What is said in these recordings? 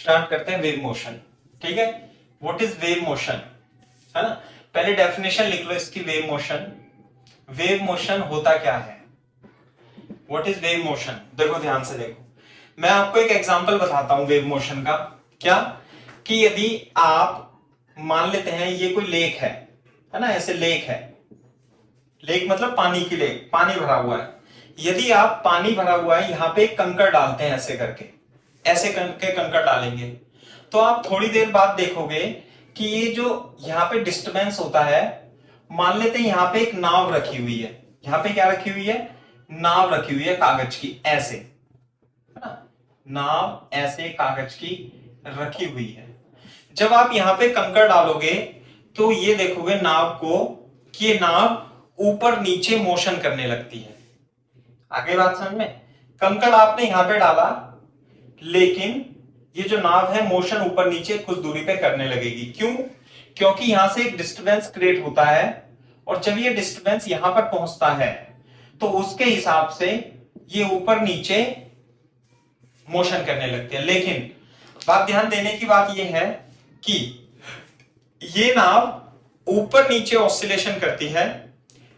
Start करते हैं wave motion. ठीक है, व्हाट इज वेव मोशन, है ना। पहले डेफिनेशन लिख लो इसकी, वेव मोशन। वेव मोशन होता क्या है, व्हाट इज वेव मोशन। देखो ध्यान से देखो, मैं आपको एक एग्जांपल बताता हूं वेव मोशन का। क्या कि यदि आप मान लेते हैं ये कोई लेक है ना, ऐसे लेक है, लेक मतलब पानी की लेक, पानी भरा हुआ है। यदि आप पानी भरा हुआ है, यहां पे एक कंकड़ डालते हैं ऐसे करके, ऐसे करके कंकड़ डालेंगे, तो आप थोड़ी देर बाद देखोगे कि ये जो यहाँ पे डिस्टरबेंस होता है, मान लेते हैं यहाँ पे एक नाव रखी हुई है, यहाँ पे क्या रखी हुई है, नाव रखी हुई है कागज की, ऐसे, है ना, नाव ऐसे कागज की रखी हुई है। जब आप यहां पे कंकड़ डालोगे तो ये देखोगे नाव को कि ये नाव ऊपर नीचे मोशन करने लगती है। आगे बात समझ में, कंकड़ आपने यहां पे डाला, लेकिन ये जो नाव है मोशन ऊपर नीचे कुछ दूरी पे करने लगेगी। क्यों, क्योंकि यहां से एक डिस्टरबेंस क्रिएट होता है, और जब ये डिस्टरबेंस यहां पर पहुंचता है तो उसके हिसाब से ये ऊपर नीचे मोशन करने लगते हैं। लेकिन बात ध्यान देने की बात यह है कि ये नाव ऊपर नीचे ऑसिलेशन करती है,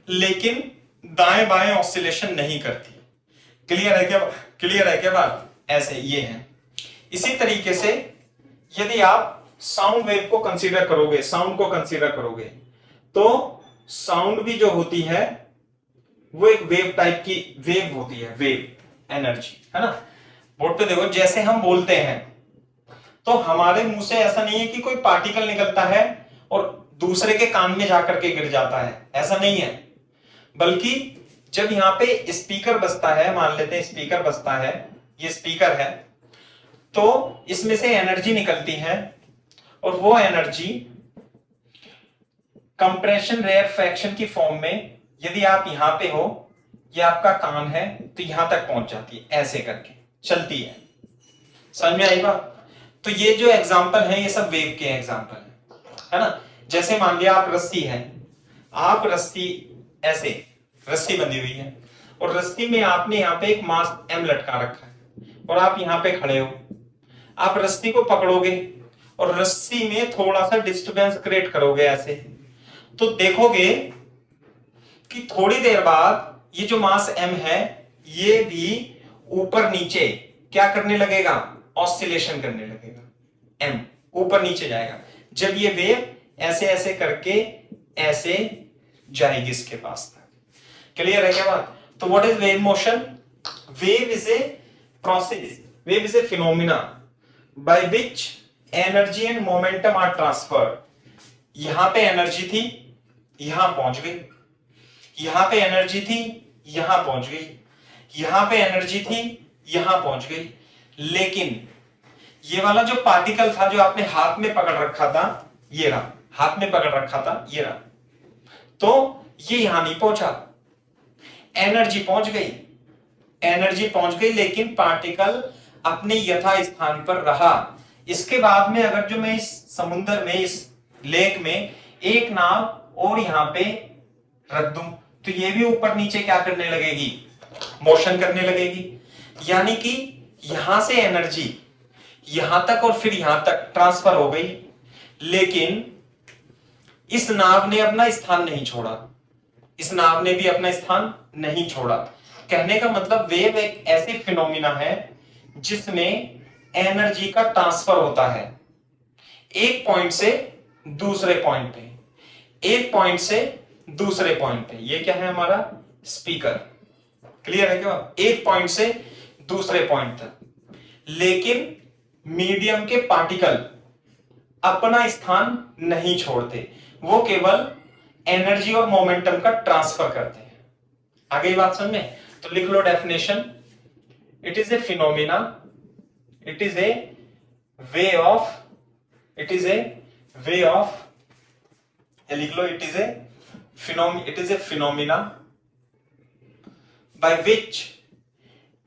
लेकिन दाएं बाएं ऑसिलेशन नहीं करती। क्लियर है क्या, क्लियर है क्या बात, ऐसे ये है। इसी तरीके से यदि आप साउंड वेव को कंसीडर करोगे, साउंड को कंसीडर करोगे, तो साउंड भी जो होती है वो एक वेव टाइप की वेव होती है, वेव एनर्जी, है ना। बोलते देखो, जैसे हम बोलते हैं तो हमारे मुंह से ऐसा नहीं है कि कोई पार्टिकल निकलता है और दूसरे के कान में जाकर के गिर जाता है, ऐसा नहीं है। बल्कि जब यहां पे स्पीकर बजता है, मान लेते हैं स्पीकर बजता है, ये स्पीकर है, तो इसमें से एनर्जी निकलती है, और वो एनर्जी कंप्रेशन रेयरफैक्शन की फॉर्म में, यदि आप यहां पे हो, ये आपका कान है, तो यहां तक पहुंच जाती है, ऐसे करके चलती है। समझ में आई बात। तो ये जो एग्जांपल है ये सब वेव के एग्जांपल है ना। जैसे मान लिया आप रस्सी है, आप रस्सी ऐसे, रस्सी बंधी हुई है, और रस्सी में आपने यहाँ पे एक मास एम लटका रखा है, और आप यहाँ पे खड़े हो, आप रस्सी को पकड़ोगे और रस्सी में थोड़ा सा डिस्टरबेंस क्रिएट करोगे ऐसे, तो देखोगे कि थोड़ी देर बाद ये जो मास एम है ये भी ऊपर नीचे क्या करने लगेगा, ऑसिलेशन करने लगेगा, एम ऊपर नीचे जाएगा। जब ये वेव ऐसे ऐसे करके ऐसे जाएगी इसके पास तक। क्लियर है क्या बात। तो what is wave motion, wave is a process, wave is a phenomena by which energy and momentum are transferred. यहां पे एनर्जी थी, यहां पहुंच गई, यहां पे एनर्जी थी, यहां पहुंच गई, यहां पे एनर्जी थी, यहां पहुंच गई। लेकिन ये वाला जो पार्टिकल था जो आपने हाथ में पकड़ रखा था, ये रहा, हाथ में पकड़ रखा था, ये रहा, तो ये यहां नहीं पहुंचा, एनर्जी पहुंच गई, एनर्जी पहुंच गई, लेकिन पार्टिकल अपने यथा स्थान पर रहा। इसके बाद में अगर जो मैं इस समुद्र में, इस लेक में एक नाव और यहां पे रख दूं, तो ये भी ऊपर नीचे क्या करने लगेगी, मोशन करने लगेगी। यानी कि यहां से एनर्जी यहां तक और फिर यहां तक ट्रांसफर हो गई, लेकिन इस नाव ने अपना स्थान नहीं छोड़ा, इस नाव ने भी अपना स्थान नहीं छोड़ा। कहने का मतलब वेव एक ऐसी फिनोमिना है जिसमें एनर्जी का ट्रांसफर होता है एक पॉइंट से दूसरे पॉइंट पे, एक पॉइंट से दूसरे पॉइंट पे। ये क्या है हमारा स्पीकर, क्लियर है क्या, एक पॉइंट से दूसरे पॉइंट तक। लेकिन मीडियम के पार्टिकल अपना स्थान नहीं छोड़ते, वो केवल एनर्जी और मोमेंटम का ट्रांसफर करते हैं। आगे बात समझ में, तो लिख लो definition, it is a phenomena, it is a way of, it is a way of, लिख लो, it is a phenomena by which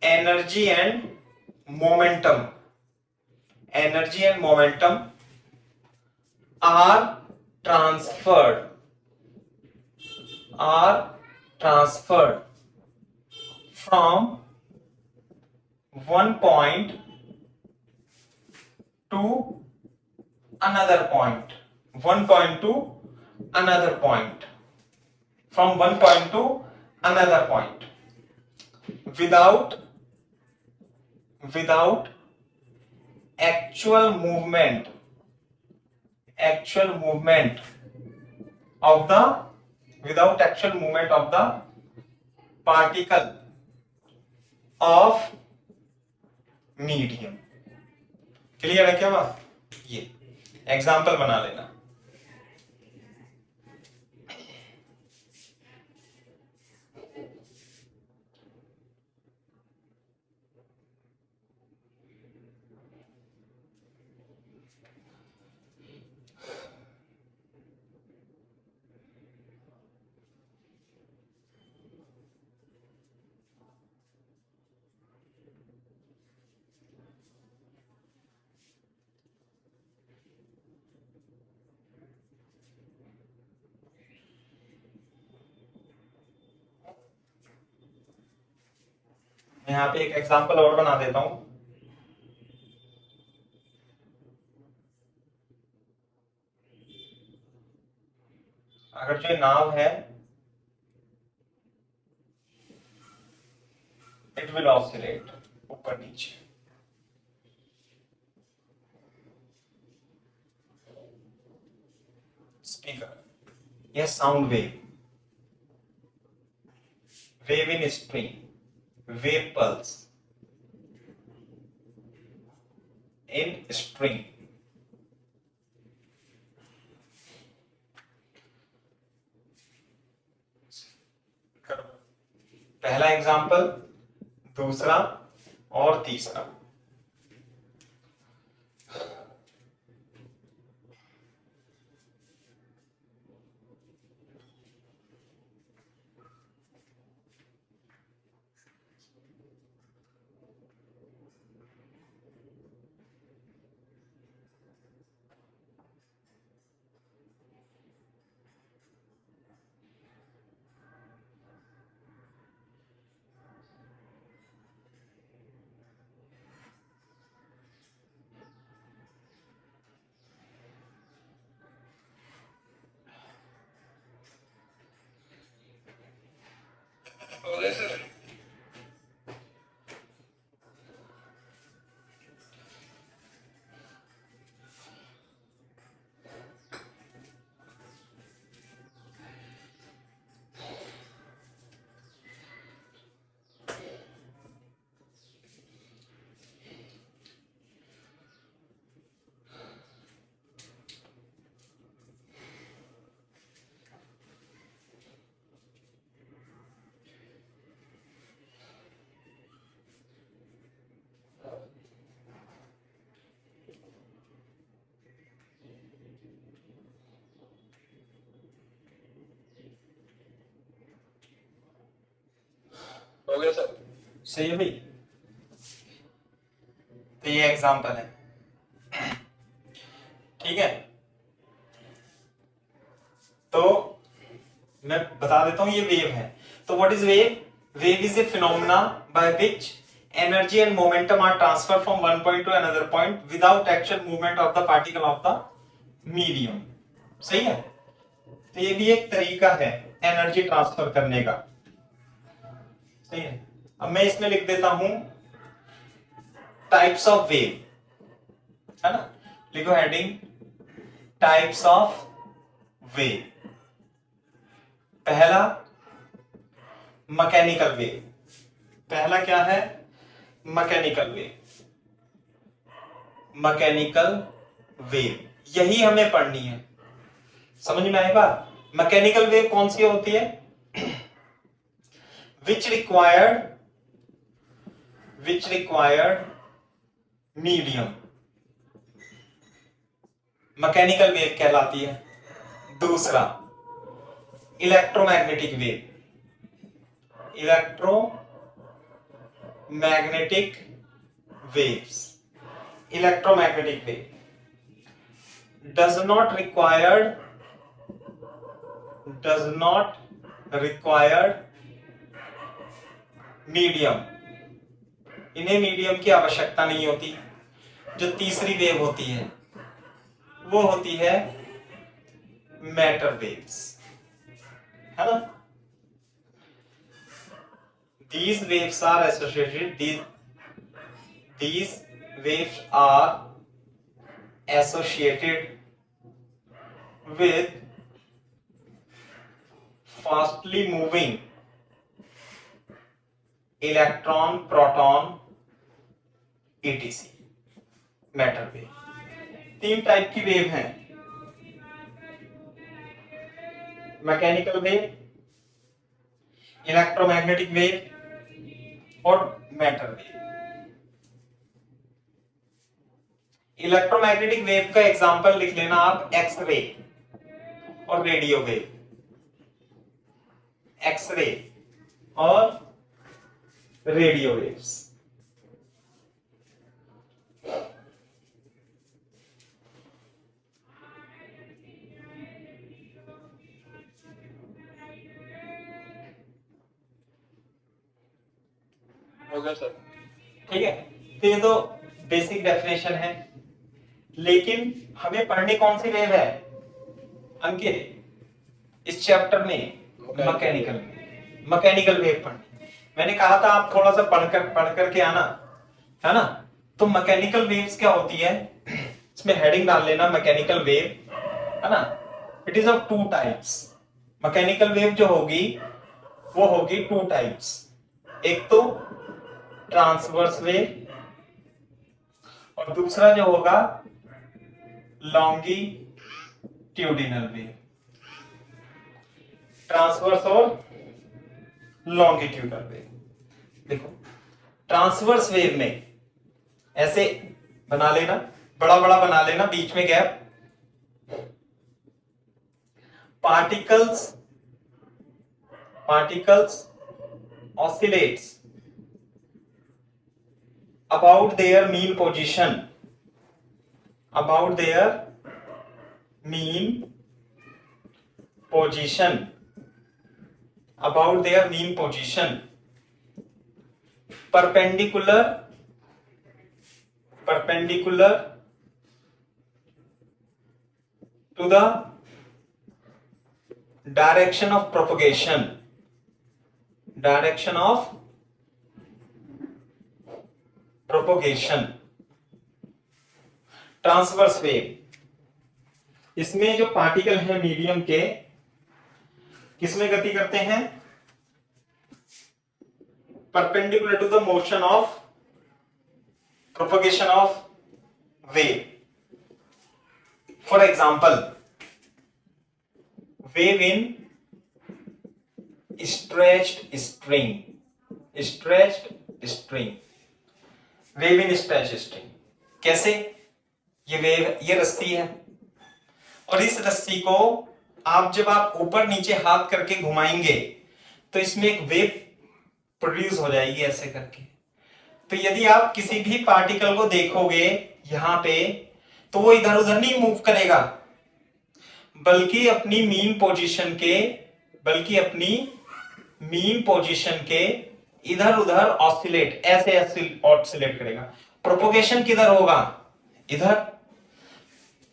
energy and momentum are transferred from one point to another point, one point to another point, from one point to another point, without actual movement of the particle of medium। Clear है क्या बात? ये example बना लेना। मैं यहाँ पे एक एग्जाम्पल और बना देता हूं। अगर जो नाव है इट विल ऑसिलेट ऊपर नीचे, स्पीकर, यह sound wave in string, wave pulse in string। पहला एग्जांपल, दूसरा और तीसरा। हो गया सर? सही है भाई। तो ये एग्जांपल है, ठीक है। तो मैं बता देता हूं ये वेव है। तो what is wave? Wave is a phenomena by which energy and momentum are transfer from one point to another point without actual movement of the particle of the medium. सही है। तो ये भी एक तरीका है एनर्जी ट्रांसफर करने का। सही है। अब मैं इसमें लिख देता हूं टाइप्स ऑफ वेव, है ना। लिखो हेडिंग टाइप्स ऑफ वेव। पहला मैकेनिकल वेव। पहला क्या है? Mechanical wave. मैकेनिकल वेव यही हमें पढ़नी है। समझ में आई बात? मैकेनिकल वेव कौन सी होती है? which required medium, mechanical wave कहलाती है। दूसरा electromagnetic wave. Electromagnetic wave does not require medium. इन्हें मीडियम की आवश्यकता नहीं होती। जो तीसरी वेव होती है वो होती है मैटर वेव्स, है ना। These waves are associated. These waves are associated with fastly moving electron, proton, etc. Matter wave. 3 type की वेव हैं, मैकेनिकल वेव, इलेक्ट्रोमैग्नेटिक वेव और मैटर वेव। इलेक्ट्रोमैग्नेटिक वेव का एग्जांपल लिख लेना आप एक्सरे और रेडियो वेव। एक्सरे और radio waves. होगा सर। ठीक है, तो ये तो बेसिक डेफिनेशन है, लेकिन हमें पढ़नी कौन सी वेव है अंकित इस चैप्टर में? मैकेनिकल वेव पढ़नी। मैंने कहा था आप थोड़ा सा पढ़ करके आना, है ना। तो मैकेनिकल वेव्स क्या होती है, इसमें हेडिंग डाल लेना मैकेनिकल वेव, है ना। It is of 2 types. Mechanical wave जो होगी वो होगी 2 टाइप्स। एक तो ट्रांसवर्स वेव और दूसरा जो होगा लॉन्गिट्यूडिनल वेव। ट्रांसवर्स और लॉन्गिट्यूडिनल वेव। देखो ट्रांसवर्स वेव में ऐसे बना लेना, बड़ा बड़ा बना लेना, बीच में gap. Particles oscillates about their mean position, about their mean position, about their mean position, perpendicular to the direction of propagation, direction of propagation। Transverse wave, इसमें जो पार्टिकल है मीडियम के किसमें गति करते हैं? Perpendicular to the motion of propagation of wave. For example wave in stretched string, wave in stretched string. कैसे? ये वेव, ये रस्सी है और इस रस्सी को जब आप ऊपर नीचे हाथ करके घुमाएंगे तो इसमें एक वेव प्रोड्यूस हो जाएगी ऐसे करके। तो यदि आप किसी भी पार्टिकल को देखोगे यहां पे, तो वो इधर उधर नहीं मूव करेगा, बल्कि अपनी मीन पोजीशन के इधर उधर ऑसिलेट, ऐसे ऑसिलेट करेगा। प्रोपोगेशन किधर होगा? इधर।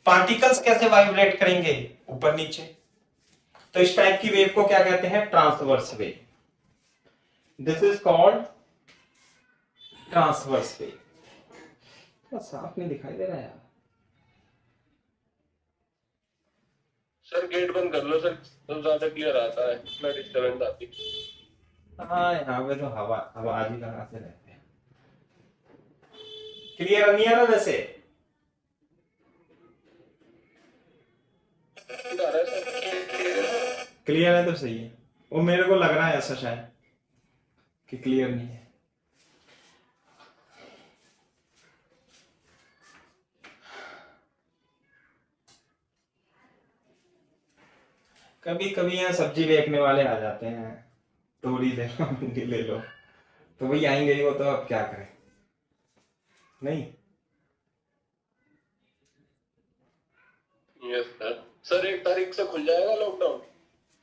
पार्टिकल्स कैसे वाइब्रेट करेंगे? ऊपर नीचे। तो इस टाइप की वेव को क्या कहते हैं? Transverse wave. This is called transverse wave. साफ नहीं दिखाई दे रहा है यार। सर गेट बंद कर लो सर, तो ज्यादा क्लियर आता है, ना डिस्टर्बेंस आती। हाँ, यहाँ पे तो हवा आज ही लगाते रहते हैं। क्लियर नहीं है ना? वैसे क्लियर है तो सही है। वो मेरे को लग रहा है ऐसा शायद कि क्लियर नहीं है। कभी कभी यहाँ सब्जी बेचने वाले आ जाते हैं, तोड़ी ले लो, भिंडी ले लो, तो वही आएंगे ही वो, तो अब क्या करें। नहीं यस सर। सर 1 तारीख से खुल जाएगा लॉकडाउन?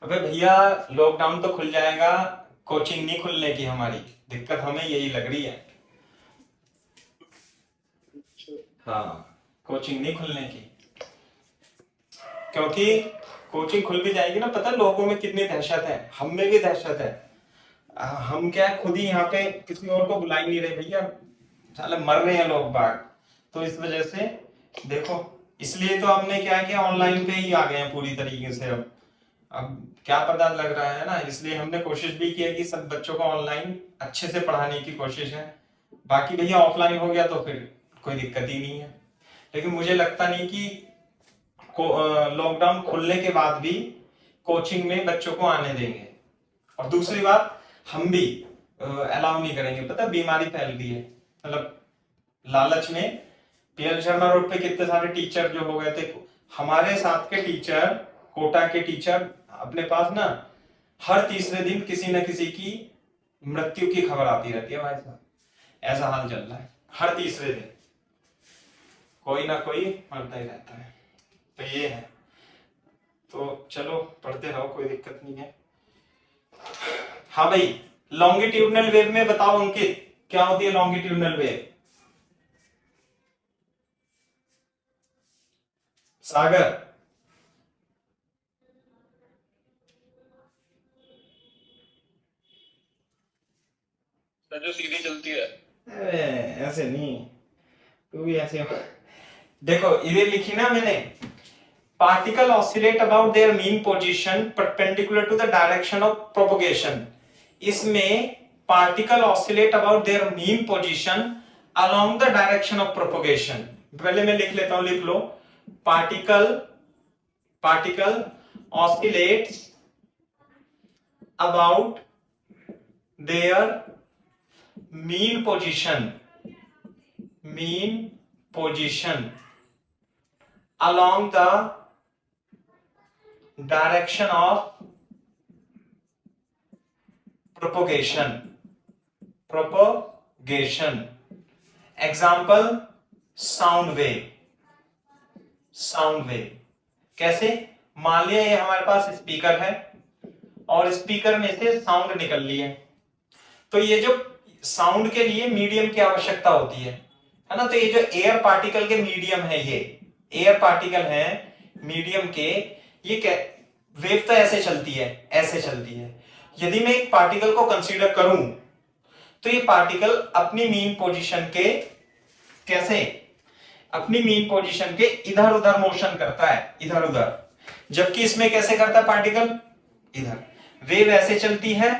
अबे भैया लॉकडाउन तो खुल जाएगा, कोचिंग नहीं खुलने की हमारी दिक्कत हमें यही लग रही है। हाँ, कोचिंग नहीं खुलने की, क्योंकि कोचिंग खुल भी जाएगी ना, पता लोगों में कितनी दहशत है, हम में भी दहशत है। हम क्या खुद ही यहाँ पे किसी और को बुला ही नहीं रहे भैया, साले मर रहे हैं लोग बाग। तो इस वजह से देखो, इसलिए तो हमने क्या किया, ऑनलाइन पे ही आ गए हैं पूरी तरीके से। अब क्या पता लग रहा है ना, इसलिए हमने कोशिश भी की है कि सब बच्चों को ऑनलाइन अच्छे से पढ़ाने की कोशिश है। बाकी भैया ऑफलाइन हो गया तो फिर कोई दिक्कत ही नहीं है। लेकिन मुझे लगता नहीं कि लॉकडाउन खुलने के बाद भी कोचिंग में बच्चों को आने देंगे। और दूसरी बात, हम भी अलाउ नहीं करेंगे, पता बीमारी फैल गई है, मतलब लालच में पीएल शर्मा रोड पे कितने सारे टीचर जो हो गए थे, हमारे साथ के टीचर, कोटा के टीचर, अपने पास ना हर तीसरे दिन किसी न किसी की मृत्यु की खबर आती रहती है भाई साहब, ऐसा हाल चल रहा है, हर तीसरे दिन कोई ना कोई मरता ही रहता है। तो ये है, तो चलो पढ़ते रहो, कोई दिक्कत नहीं है। हाँ भाई, लॉन्गिट्यूडनल वेव में बताओ अंकित, क्या होती है लॉन्गिट्यूडनल वेव? सागर, सर जो सीधी चलती है। अरे ऐसे नहीं, तू भी ऐसे देखो, इधर लिखी ना मैंने, particle oscillate about their mean position perpendicular to the direction of propagation. इसमें particle oscillate about their mean position along the direction of propagation. पहले मैं लिख लेता हूं, लिख लो, particle oscillates about their mean position along the direction of propagation। Example, sound wave। कैसे? मान लिया ये हमारे पास स्पीकर है और स्पीकर में से साउंड निकल रही है, तो ये जो साउंड के लिए मीडियम की आवश्यकता होती है ना, तो ये जो एयर पार्टिकल के मीडियम है, ये एयर पार्टिकल है मीडियम के, ये वेव तो ऐसे चलती है। यदि मैं एक पार्टिकल को कंसीडर करूं तो ये पार्टिकल अपनी मीन पोजीशन के कैसे, अपनी मीन पोजीशन के इधर उधर मोशन करता है, इधर उधर, जबकि इसमें कैसे करता है पार्टिकल, इधर। वेव ऐसे चलती है,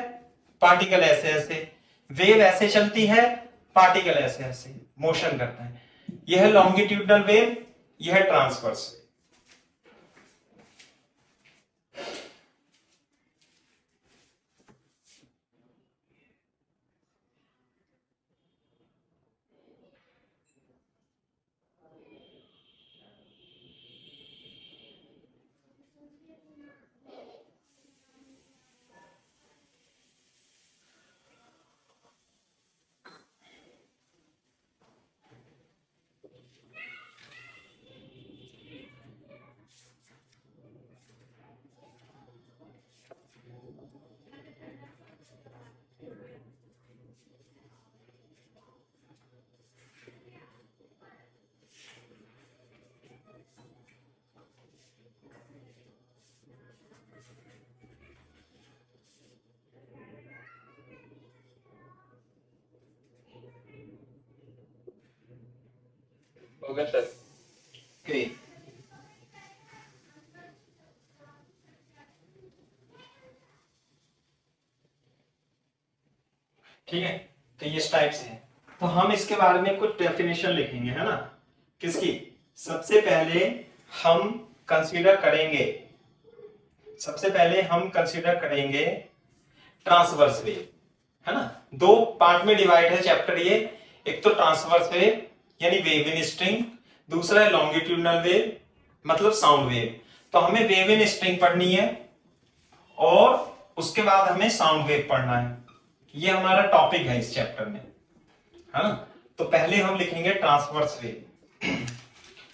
पार्टिकल ऐसे ऐसे, वेव ऐसे चलती है, पार्टिकल ऐसे ऐसे मोशन करता है। यह है लॉन्गिट्यूडनल वेव, यह है ट्रांसवर्स वेव। हो गया सर। ओके, ठीक है, तो ये टाइप से है। तो हम इसके बारे में कुछ डेफिनेशन लिखेंगे, है ना, किसकी? सबसे पहले हम कंसीडर करेंगे ट्रांसवर्स वेव, है ना। दो पार्ट में डिवाइड है चैप्टर ये, एक तो ट्रांसवर्स वेव यानी वेव इन स्ट्रिंग, दूसरा है लॉन्गिट्यूडनल वेव मतलब साउंड वेव। तो हमें वेव इन स्ट्रिंग पढ़नी है और उसके बाद हमें साउंड वेव पढ़ना है, ये हमारा टॉपिक है इस चैप्टर में, है ना। तो पहले हम लिखेंगे ट्रांसवर्स वेव।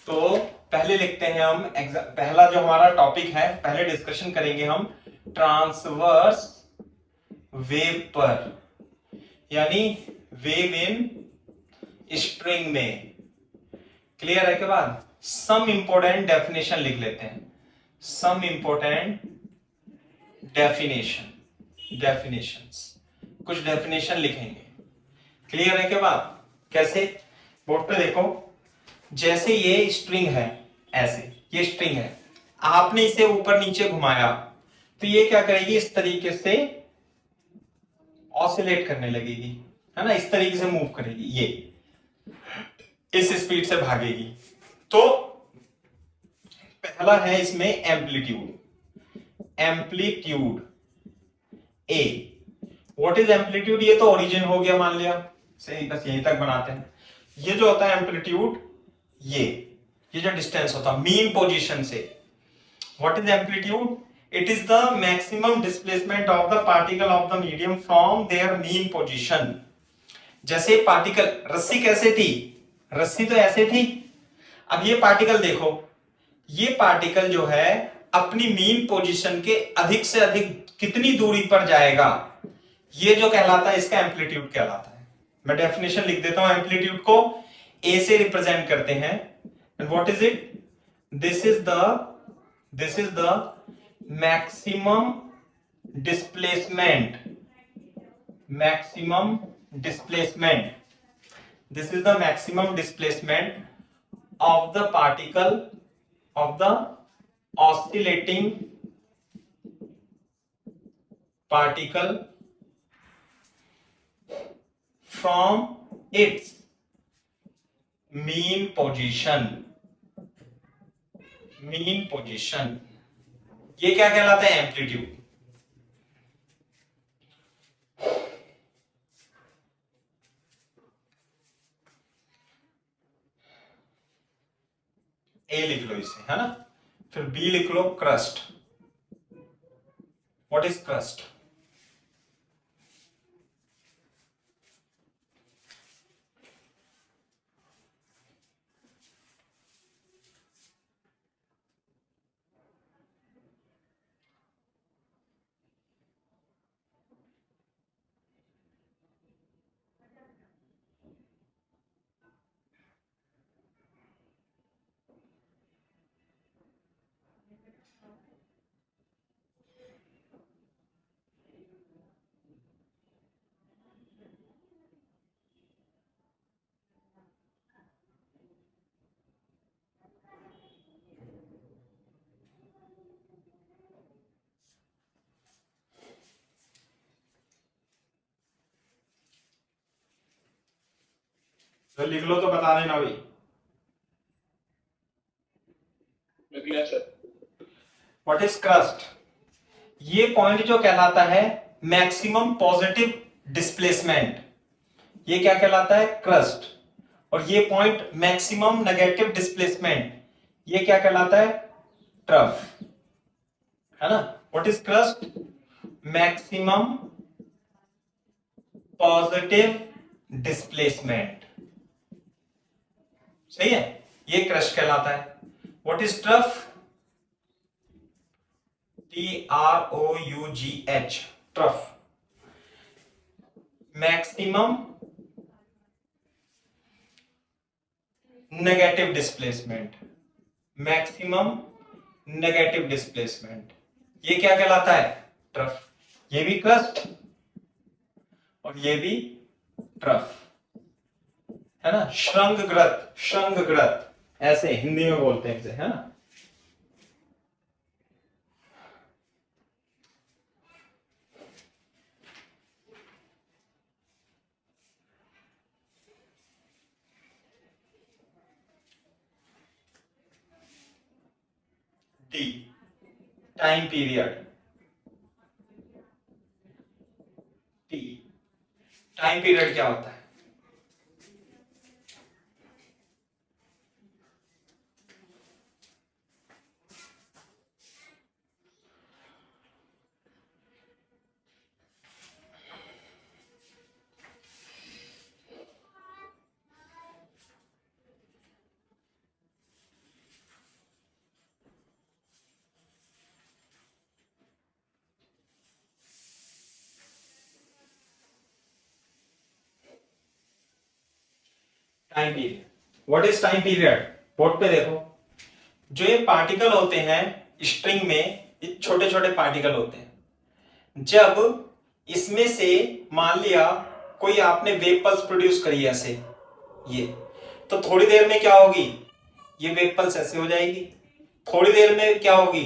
तो पहले लिखते हैं हम पहला जो हमारा टॉपिक है, पहले डिस्कशन करेंगे हम ट्रांसवर्स वेव पर, यानी वेव इन स्ट्रिंग में। क्लियर है के बाद सम इंपोर्टेंट डेफिनेशन लिख लेते हैं, सम इंपोर्टेंट डेफिनेशंस, कुछ डेफिनेशन लिखेंगे। क्लियर है के बाद कैसे, बोर्ड पे देखो, जैसे ये स्ट्रिंग है, ऐसे ये स्ट्रिंग है, आपने इसे ऊपर नीचे घुमाया तो ये क्या करेगी, इस तरीके से ऑसिलेट करने लगेगी, है ना, इस तरीके से मूव करेगी, ये इस स्पीड से भागेगी। तो पहला है इसमें amplitude, amplitude A, what is amplitude, ये तो ओरिजिन हो गया मान लिया, सही, बस यहीं तक बनाते हैं। ये जो होता है एम्पलीट्यूड, ये जो डिस्टेंस होता है मीन पोजीशन से, what is amplitude, it is the maximum displacement of the particle of the medium from there mean position. जैसे पार्टिकल, रस्सी कैसे थी, रस्सी तो ऐसे थी, अब ये पार्टिकल देखो, ये पार्टिकल जो है अपनी मीन पोजीशन के अधिक से अधिक कितनी दूरी पर जाएगा, ये जो कहलाता है इसका एम्पलीट्यूड कहलाता है। मैं डेफिनेशन लिख देता हूं, एम्पलीट्यूड को ए से रिप्रेजेंट करते हैं, and what is it, this is the maximum displacement, maximum displacement, this is the maximum displacement of the particle of the oscillating particle from its mean position, mean position, ये क्या कहलाता है, amplitude. ए लिख लो इसे, है ना, फिर बी लिख लो क्रस्ट, व्हाट इज क्रस्ट, तो लिख लो तो बता देना भाई। लिख लिया सर। व्हाट इज क्रस्ट, ये पॉइंट जो कहलाता है मैक्सिमम पॉजिटिव डिस्प्लेसमेंट, ये क्या कहलाता है, क्रस्ट। और ये पॉइंट मैक्सिमम नेगेटिव डिस्प्लेसमेंट, ये क्या कहलाता है, ट्रफ, है ना। What is crust, maximum positive displacement, सही है, ये क्रस्ट कहलाता है। What is trough, TROUGH, trough, maximum negative displacement, maximum negative displacement, ये क्या कहलाता है, ट्रफ। ये भी क्रस्ट और ये भी ट्रफ, है ना, श्रृंगग्रत, श्रृंगग्रत ऐसे हिंदी में बोलते हैं इसे, है ना। D, time period, T, time period क्या होता है, time period, what is time period, board पे देखो, जो ये पार्टिकल होते हैं स्ट्रिंग में, ये छोटे छोटे पार्टिकल होते हैं। जब इसमें से मान लिया कोई आपने वेव पल्स प्रोड्यूस करी ऐसे, ये तो थोड़ी देर में क्या होगी, ये वेव पल्स ऐसे हो जाएगी, थोड़ी देर में क्या होगी,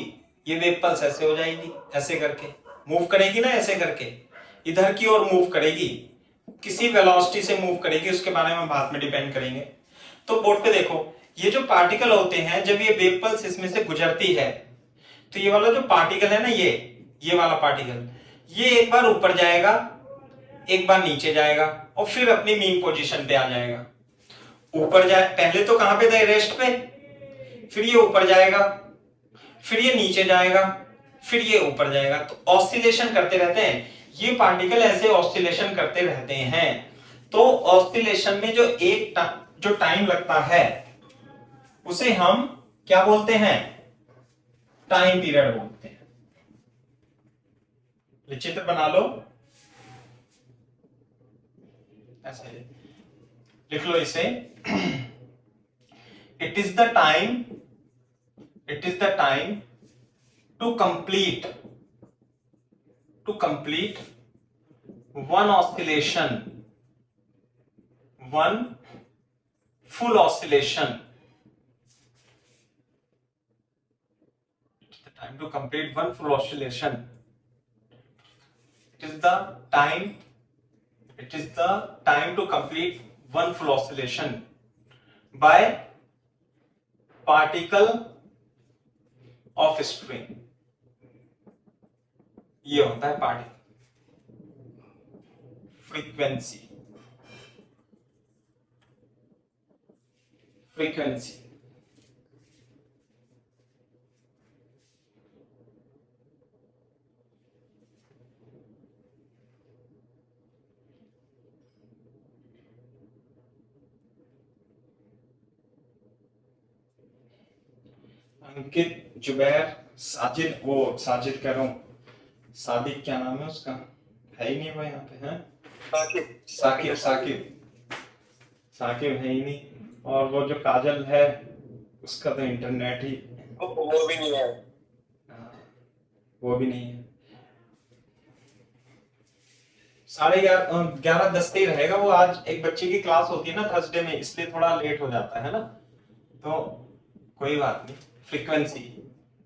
ये वेव पल्स ऐसे हो जाएगी, ऐसे करके मूव करेगी ना, ऐसे करके इधर की ओर मूव करेगी, किसी वेलोसिटी से मूव करेगी, उसके बारे में हम बाद में डिपेंड करेंगे। तो बोर्ड पे देखो, ये जो पार्टिकल होते हैं जब ये वेव पल्स इसमें से गुजरती है, तो ये वाला जो पार्टिकल है ना, ये वाला पार्टिकल, ये एक बार ऊपर जाएगा, एक बार नीचे जाएगा, और फिर अपनी मीन पोजीशन पे आ जाएगा। ऊपर जाए, पहले तो कहां पे था, रेस्ट पे, फिर ये ऊपर जाएगा, फिर ये नीचे जाएगा, फिर ये ऊपर जाएगा। तो ऑसिलेशन करते रहते हैं ये पार्टिकल, ऐसे ऑसिलेशन करते रहते हैं। तो ऑसिलेशन में जो टाइम लगता है उसे हम क्या बोलते हैं, टाइम पीरियड बोलते हैं। चित्र बना लो, ऐसे लिख लो इसे। It is the time to complete one oscillation, one full oscillation. The time to complete one full oscillation. It is the time to complete one full oscillation by particle of string. ये होता है particle frequency. अंकित, जुबैर, साजिद, वो साजिद कह रहा हूँ, सादिक क्या नाम है उसका, है ही नहीं वो यहाँ पे, है साकिब है ही नहीं। और वो जो काजल है उसका तो इंटरनेट ही, वो भी नहीं है। वो भी नहीं है। 11:30 ही रहेगा वो। आज एक बच्चे की क्लास होती है ना थर्सडे में, इसलिए थोड़ा लेट हो जाता है ना, तो कोई बात नहीं। फ्रीक्वेंसी,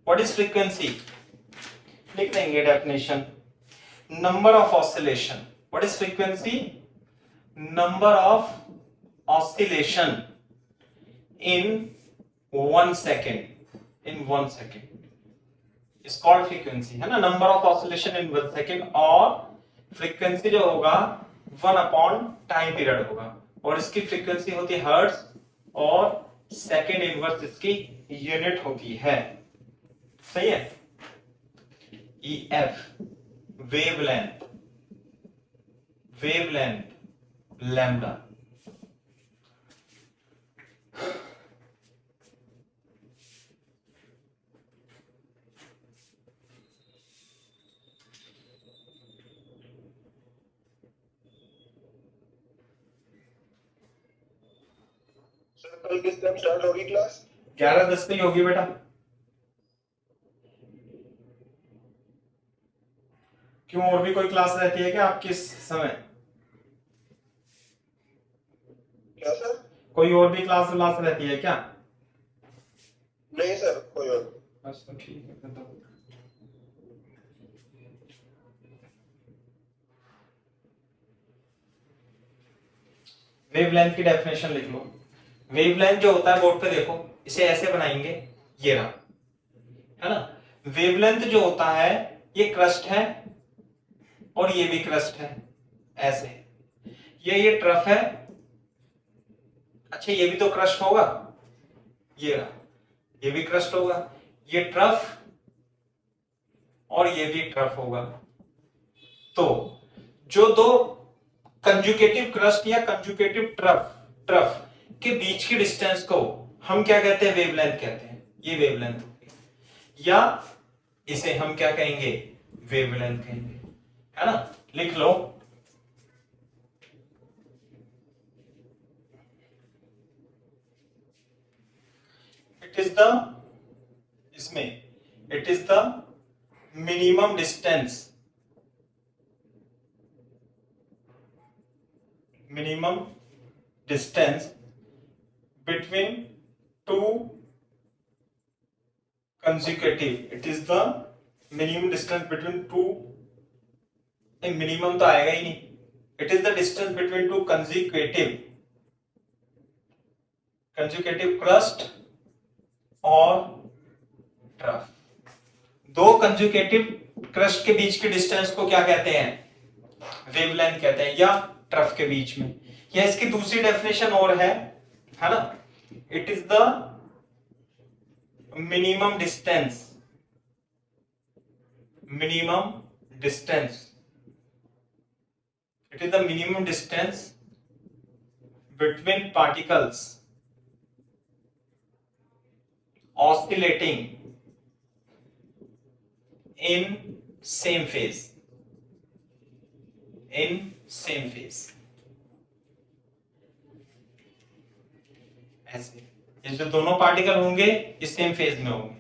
व्हाट इज फ्रीक्वेंसी, लिख देंगे definition, number of oscillation. What is frequency, number of oscillation in 1 second, is called frequency, है ना, number of oscillation in 1 second। और frequency जो होगा 1 upon time period होगा, और इसकी frequency होती है हर्ट्ज, और second inverse इसकी यूनिट होती है। सही है। EF wavelength, lambda। सर कल किस टाइम स्टार्ट होगी क्लास? 11:10 पे ही होगी बेटा। क्यों, और भी कोई क्लास रहती है क्या आपकी इस समय? क्या सर? कोई और भी क्लास रहती है क्या? नहीं सर, कोई और। बस तो ठीक है फिर तो। वेवलेंथ की डेफिनेशन लिख लो। वेवलेंथ जो होता है, बोर्ड पे देखो, इसे ऐसे बनाएंगे, ये रहा, है ना। वेवलेंथ जो होता है ये क्रस्ट है और ये भी क्रस्ट है, ऐसे। ये ट्रफ है, अच्छा ये भी तो क्रस्ट होगा, ये रहा, ये भी क्रस्ट होगा, ये ट्रफ और ये भी ट्रफ होगा। तो जो दो कंजुगेटिव क्रस्ट या कंजुगेटिव ट्रफ के बीच की डिस्टेंस को हम क्या कहते हैं, वेवलेंथ कहते हैं। ये वेवलेंथ होगी, या इसे हम क्या कहेंगे, वेवलेंथ कहेंगे, है ना। लिख लो, इट इज द, इसमें it is the minimum distance, minimum distance between two consecutive, it is the minimum distance between two, minimum तो आएगा ही नहीं, it is the distance between two consecutive crust और trough। दो consecutive crust के बीच के distance को क्या कहते हैं, वेवलेंथ कहते हैं, या ट्रफ के बीच में। या इसकी दूसरी डेफिनेशन और है ना, it is the minimum distance, minimum distance, it is the minimum distance between particles oscillating in same phase, in same phase. ऐसे ये जो दोनों पार्टिकल होंगे ये सेम फेज में होंगे।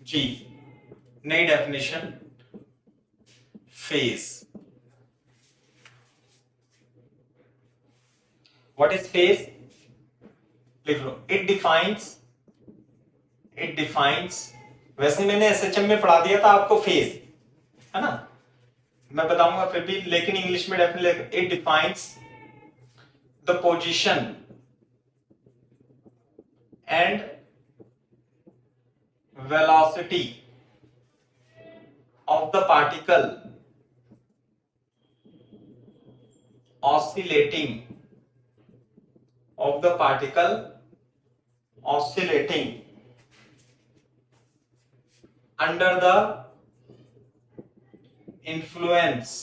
जी, नई definition phase. What is phase, लिख लो, इट डिफाइंस, वैसे मैंने एसएचएम में पढ़ा दिया था आपको फेज, है ना, मैं बताऊंगा फिर भी, लेकिन इंग्लिश में definitely, it defines the position and velocity of the particle oscillating under the influence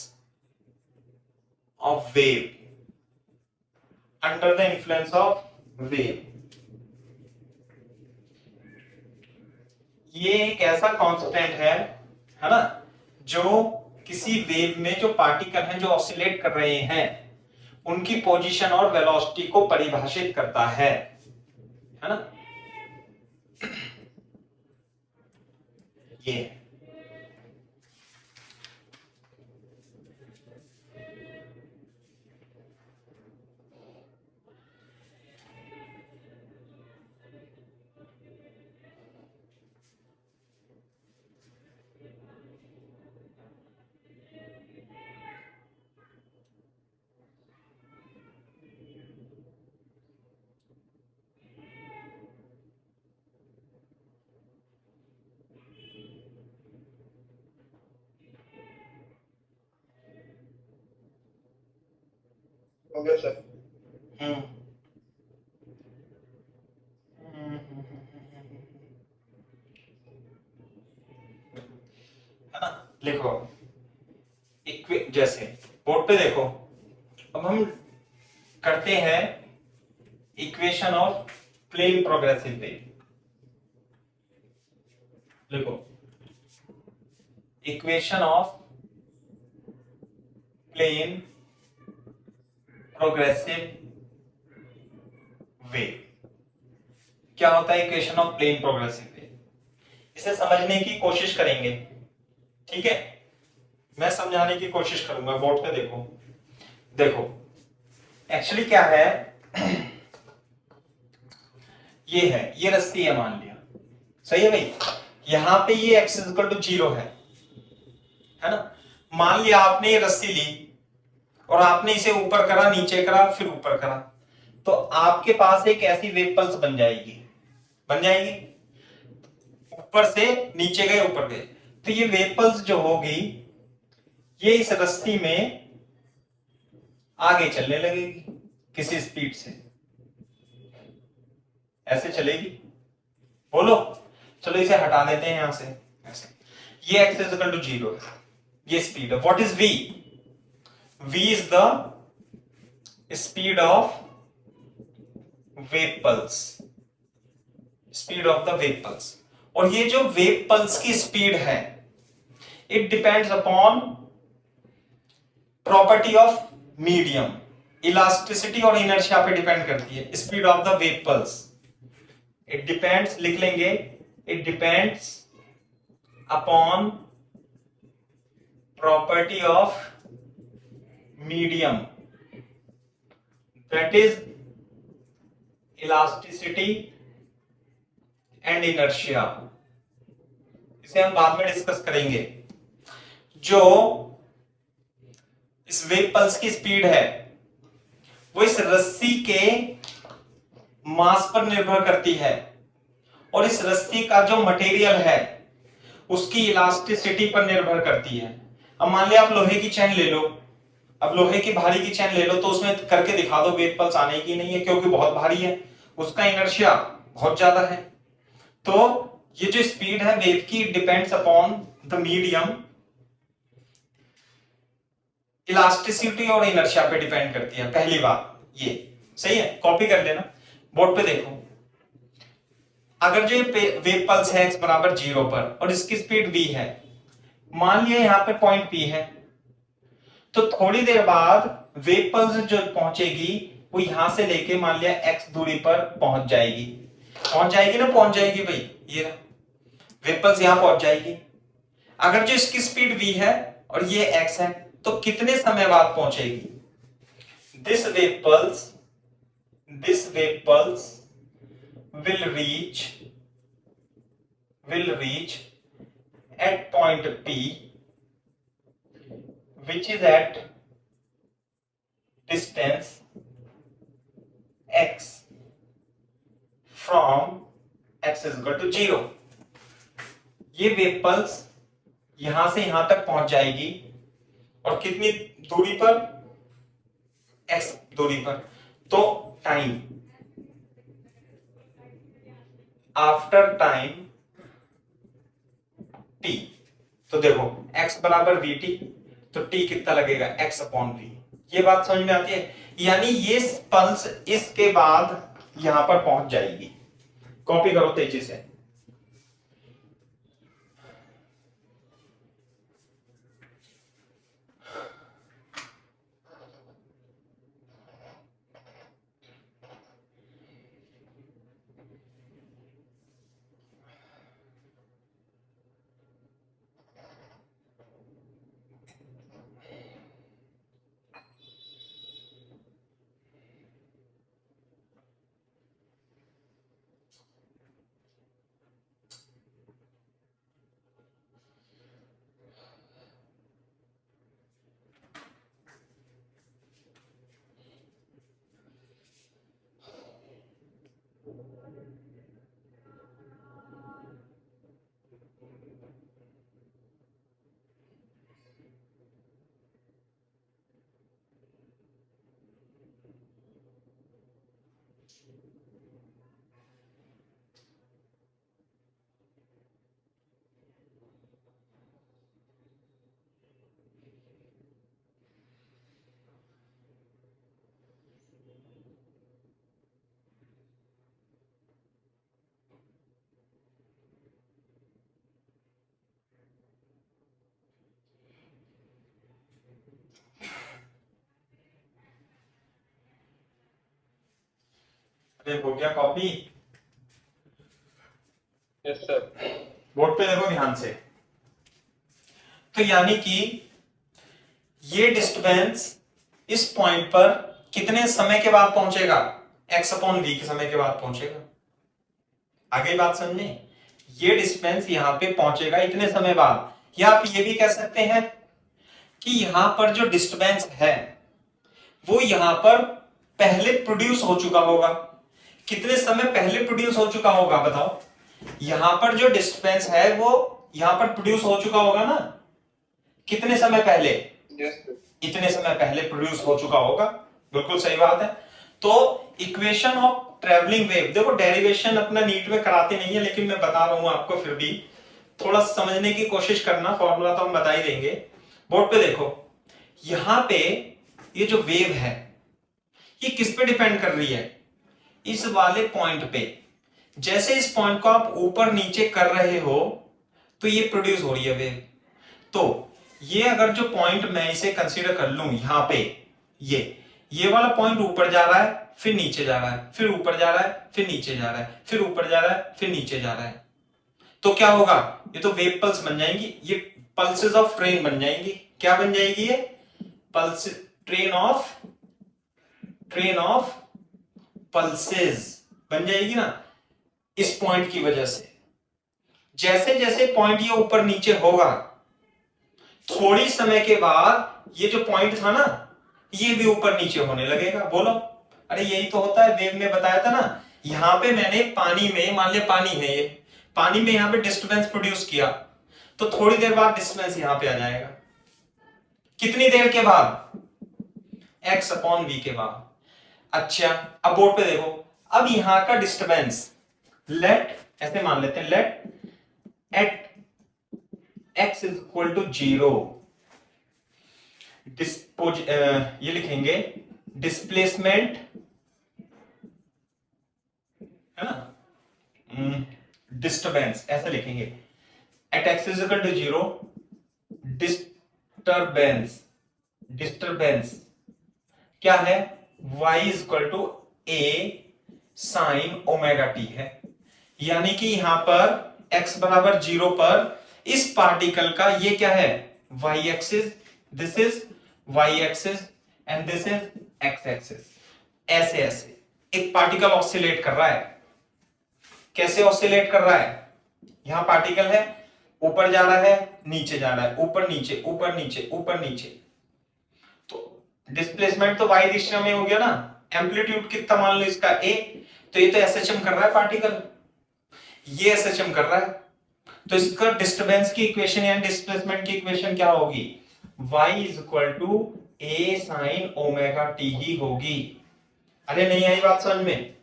of wave, under the influence of wave। ये एक ऐसा कांस्टेंट है ना, जो किसी वेव में जो पार्टिकल हैं जो ऑसिलेट कर रहे हैं उनकी पोजीशन और वेलोसिटी को परिभाषित करता है ना, ये हो गया सर। है ना, लिखो जैसे बोर्ड पे देखो, अब हम करते हैं equation of plane progressive wave. लिखो equation of plane progressive wave. क्या होता है equation of plane progressive wave, इसे समझने की कोशिश करेंगे, ठीक है, मैं समझाने की कोशिश करूंगा। बोर्ड पे देखो, देखो एक्चुअली क्या है, ये है, ये रस्सी है मान लिया, सही है भाई। यहां पे ये x इक्वल टू 0 है ना। मान लिया आपने ये रस्सी ली और आपने इसे ऊपर करा, नीचे करा, फिर ऊपर करा, तो आपके पास एक ऐसी वेव पल्स बन जाएगी, ऊपर से नीचे गए, ऊपर गए। तो ये वेव पल्स जो होगी ये इस रस्सी में आगे चलने लगेगी किसी स्पीड से, ऐसे चलेगी। बोलो, चलो इसे हटा देते हैं यहां से, ऐसे। ये x इज इक्वल टू 0 है, ये स्पीड है। What is v? v is the speed of wave pulse, speed of the wave pulse. और ये जो वेव पल्स की स्पीड है, it depends upon property of medium, elasticity और इनर्शिया पे डिपेंड करती है speed of the wave pulse. It depends, लिख लेंगे, it depends upon property of medium, that is elasticity and inertia. इसे हम बाद में डिस्कस करेंगे। जो इस वेव पल्स की स्पीड है वो इस रस्सी के मास पर निर्भर करती है, और इस रस्सी का जो मटेरियल है उसकी इलास्टिसिटी पर निर्भर करती है। अब मान लिया आप लोहे की चैन ले लो, अब लोहे की भारी की चैन ले लो, तो उसमें करके दिखा दो वेव पल्स आने की नहीं है, क्योंकि बहुत भारी है, उसका इनर्शिया बहुत ज्यादा है। तो ये जो स्पीड है वेव की, depends upon the medium, elasticity और इनर्शिया पे डिपेंड करती है। पहली बात ये सही है, कॉपी कर लेना, बोर्ड पे देखो। अगर जो वेव पल्स है x बराबर 0 पर और इसकी स्पीड v है, मान लिया यहाँ पे पॉइंट p है, तो थोड़ी देर बाद वेव पल्स जो पहुंचेगी वो यहां से लेके मान लिया x दूरी पर पहुंच जाएगी ना, पहुंच जाएगी भाई, ये वेव पल्स यहां पहुंच जाएगी। अगर जो इसकी स्पीड v है और ये x है, तो कितने समय बाद पहुंचेगी? This wave pulse will reach at point P, which is at distance x from x is equal to 0। ये वेव पल्स यहां से यहां तक पहुंच जाएगी, और कितनी दूरी पर? x दूरी पर। तो टाइम, आफ्टर टाइम t, तो देखो x बराबर vt, तो t कितना लगेगा? x upon v। ये बात समझ में आती है? यानी ये पल्स इसके बाद यहां पर पहुंच जाएगी। कॉपी करो तेजी से। हो गया कॉपी? Yes sir. बोर्ड पे देखो ध्यान से। तो यानी कि ये डिस्टर्बेंस इस पॉइंट पर कितने समय के बाद पहुंचेगा? x अपॉन v के समय के बाद पहुंचेगा। आगे बात समझे, ये डिस्टेंस यहां पे पहुंचेगा इतने समय बाद, या आप ये भी कह सकते हैं कि यहां पर जो डिस्टर्बेंस है वो यहां पर पहले प्रोड्यूस हो चुका होगा। कितने समय पहले प्रोड्यूस हो चुका होगा बताओ, यहां पर जो डिस्टर्बेंस है वो यहां पर प्रोड्यूस हो चुका होगा ना, कितने समय पहले, इतने समय पहले प्रोड्यूस हो चुका होगा, बिल्कुल सही बात है। तो इक्वेशन ऑफ ट्रेवलिंग वेव, देखो डेरिवेशन अपना नीट में कराते नहीं है लेकिन मैं बता रहा हूं आपको, फिर भी थोड़ा समझने की कोशिश करना, फॉर्मूला तो हम बता ही देंगे। बोर्ड पे देखो, यहां पे ये जो वेव है ये किस पे डिपेंड कर रही है, इस वाले पॉइंट पे। जैसे इस पॉइंट को आप ऊपर नीचे कर रहे हो तो ये प्रोड्यूस हो रही है वेव। तो ये अगर जो पॉइंट मैं इसे कंसीडर कर लूं यहां पे, ये वाला पॉइंट ऊपर जा रहा है फिर नीचे जा रहा है, फिर ऊपर जा रहा है फिर नीचे जा रहा है, फिर ऊपर जा रहा है फिर नीचे जा रहा है, तो क्या होगा, ये तो वेव पल्स बन जाएंगी, ये पल्सेस ऑफ ट्रेन बन जाएंगी। क्या बन जाएगी ये पल्स, ट्रेन ऑफ पल्सेस बन जाएगी ना, इस पॉइंट की वजह से। जैसे जैसे पॉइंट ये ऊपर नीचे होगा, थोड़ी समय के बाद ये जो पॉइंट था ना ये भी ऊपर नीचे होने लगेगा। बोलो, अरे यही तो होता है, वेव में बताया था ना, यहां पे मैंने पानी में, मान लिया पानी है ये, पानी में यहां पे डिस्टर्बेंस प्रोड्यूस किया, तो थोड़ी देर बाद डिस्टर्बेंस यहां पे आ जाएगा। कितनी देर के बाद, x/v के बाद। अच्छा, अब बोर्ड पे देखो, अब यहां का डिस्टर्बेंस लेट, ऐसे मान लेते हैं, let at x is equal to 0, ये लिखेंगे डिस्प्लेसमेंट, है ना, डिस्टर्बेंस ऐसा लिखेंगे, at x is equal to 0 disturbance क्या है, y is equal to a sine omega t है। यानी कि यहां पर x बराबर 0 पर इस पार्टिकल का ये क्या है, y axis, this is y axis and this is x axis. ऐसे ऐसे एक पार्टिकल ऑसिलेट कर रहा है। कैसे ऑसिलेट कर रहा है, यहां पार्टिकल है, ऊपर जा रहा है नीचे जा रहा है, ऊपर नीचे ऊपर नीचे ऊपर नीचे, तो डिस्प्लेसमेंट तो y दिशा में हो गया ना, एम्पलीट्यूड कितना मान लो इसका a, तो ये तो एसएचएम कर रहा है पार्टिकल, ये एसएचएम कर रहा है, तो इसका डिस्टर्बेंस की इक्वेशन या डिस्प्लेसमेंट की इक्वेशन क्या होगी, y is equal to a sine omega t ही होगी। अरे नहीं आई बात समझ में,